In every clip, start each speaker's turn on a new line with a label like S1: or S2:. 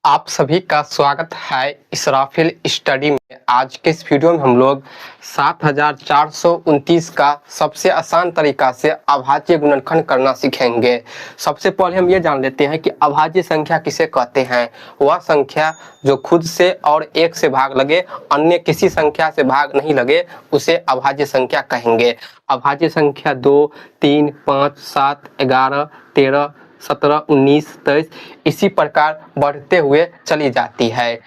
S1: आप सभी का स्वागत है इसराफिल स्टडी में। आज के इस वीडियो में हम लोग 7429 का सबसे आसान तरीका से अभाज्य गुणनखंड करना सीखेंगे। सबसे पहले हम ये जान लेते हैं कि अभाज्य संख्या किसे कहते हैं। वह संख्या जो खुद से और एक से भाग लगे, अन्य किसी संख्या से भाग नहीं लगे, उसे अभाज्य संख्या कहेंगे। अभाज्य संख्या 2, 3, 5, 7, 11, 13, 17, 19, 23 इसी प्रकार बढ़ते हुए चली जाती है।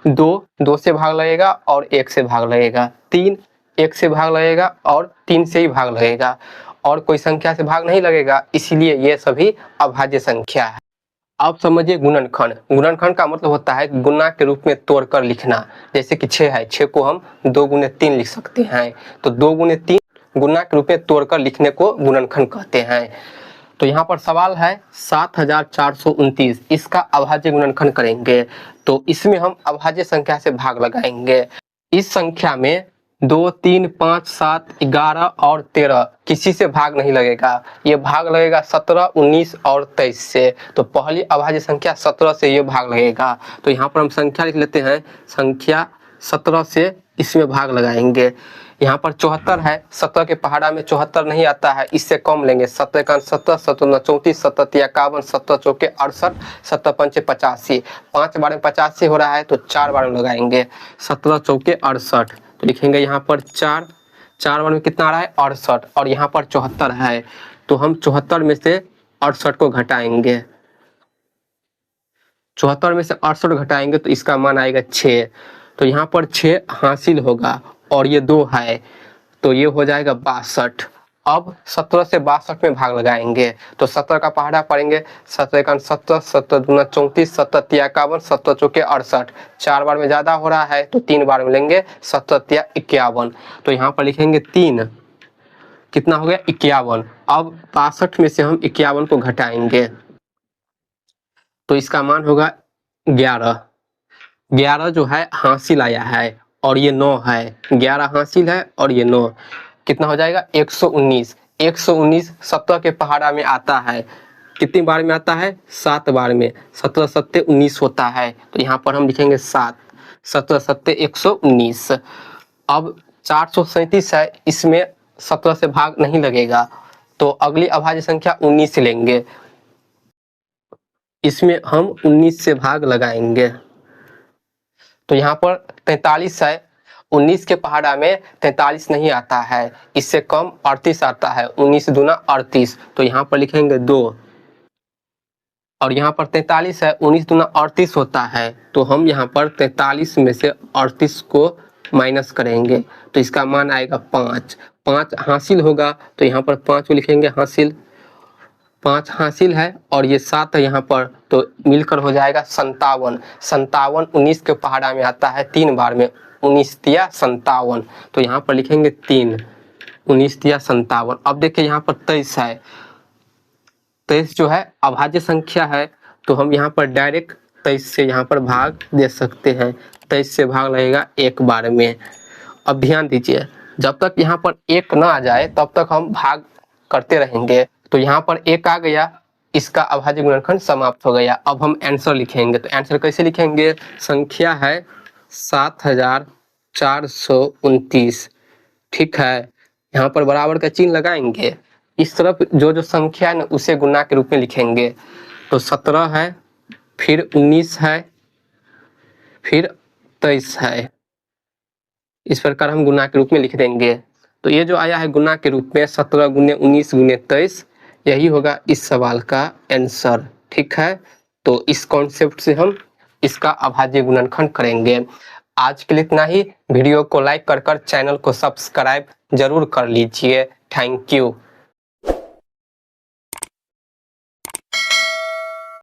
S1: 2 से भाग लगेगा और 1 से भाग लगेगा। 3 1 से भाग लगेगा और 3 से ही भाग लगेगा और कोई संख्या से भाग नहीं लगेगा, इसलिए ये सभी अभाज्य संख्या है। अब समझिए गुणनखंड। गुणनखंड का मतलब होता है गुना के रूप में तोड़कर लिखना। जैसे कि 6 है, 6 को हम 2 गुने 3 लिख सकते हैं, तो 2 गुने 3 गुना के रूप में तोड़कर लिखने को गुणनखंड कहते हैं। तो यहाँ पर सवाल है 7429, इसका अभाज्य गुणनखंड करेंगे तो इसमें हम अभाज्य संख्या से भाग लगाएंगे। इस संख्या में 2, 3, 5, 7, 11 और 13 किसी से भाग नहीं लगेगा। ये भाग लगेगा 17, 19 और 23 से। तो पहली अभाज्य संख्या 17 से ये भाग लगेगा। तो यहाँ पर हम संख्या लिख लेते हैं, संख्या 17 से इसमें भाग लगाएंगे। यहाँ पर 74 है, 17 के पहाड़ा में 74 नहीं आता है, इससे कम लेंगे। 7 एकान 70, 7 दूना 34, 7 तिया 51, 7 चौके 68, 7 पंचे 85। 5 बार में 85 हो रहा है तो 4 बार में लगाएंगे। 17 चौके 68, तो लिखेंगे यहाँ पर 4 बार में कितना आ रहा है 68, और यहाँ पर 74 है तो हम 74 में से 68 को घटाएंगे। 74 में से 68 घटाएंगे तो इसका मान आएगा 6। तो यहाँ पर 6 हासिल होगा और ये 2 है तो ये हो जाएगा 62। अब 17 से 62 में भाग लगाएंगे तो 17 का पहाड़ा पड़ेंगे। 7 एकान 70, 7 दूना 34, 7 तिया 51, 7 चौके 68। 4 बार में ज़्यादा हो रहा है तो 3 बार में लेंगे। 7 तिया 51, तो यहाँ पर लिखेंगे 3, कितना हो गया 51। अब 62 में से हम 51 को घटाएंगे तो इसका मान होगा 11। 11 जो है हासिल आया है और ये 9 है। 11 हासिल है और ये 9, कितना हो जाएगा 119। 119 17 के पहाड़ा में आता है, कितनी बार में आता है 7 बार में। 17 सत्ते 19 होता है तो यहाँ पर हम लिखेंगे 7। 17 सत्ते 119। अब 437 है, इसमें 17 से भाग नहीं लगेगा तो अगली अभाज्य संख्या 19 लेंगे। इसमें हम 19 से भाग लगाएंगे तो यहाँ पर 43 है। 19 के पहाड़ा में 43 नहीं आता है, इससे कम 38 आता है। 19 दूना 38, तो यहाँ पर लिखेंगे 2, और यहाँ पर 43 है। 19 दूना 38 होता है तो हम यहाँ पर 43 में से 38 को माइनस करेंगे तो इसका मान आएगा 5। 5 हासिल होगा तो यहाँ पर 5 को लिखेंगे हासिल। 5 हासिल है और ये 7 है यहाँ पर, तो मिलकर हो जाएगा 57। 57 19 के पहाड़ा में आता है 3 बार में। 19 तिया 57, तो यहाँ पर लिखेंगे 3। 19 तिया 57। अब देखिए यहाँ पर 23 है। 23 जो है अभाज्य संख्या है तो हम यहाँ पर डायरेक्ट 23 से यहाँ पर भाग दे सकते हैं। 23 से भाग लगेगा 1 बार में। अब ध्यान दीजिए, जब तक यहाँ पर 1 ना आ जाए तब तक हम भाग करते रहेंगे। तो यहाँ पर 1 आ गया, इसका अभाज्य गुणनखंड समाप्त हो गया। अब हम आंसर लिखेंगे तो आंसर कैसे लिखेंगे, संख्या है 7429, ठीक है। यहाँ पर बराबर का चिन्ह लगाएंगे, इस तरफ जो संख्या है ना उसे गुना के रूप में लिखेंगे। तो 17 है, फिर 19 है, फिर 23 है, इस प्रकार हम गुना के रूप में लिख देंगे। तो ये जो आया है गुना के रूप में 17 गुने 19 गुने 23, यही होगा इस सवाल का आंसर, ठीक है। तो इस कॉन्सेप्ट से हम इसका अभाज्य गुणनखंड करेंगे। आज के लिए इतना ही। वीडियो को लाइक कर चैनल को सब्सक्राइब जरूर कर लीजिए। Thank you.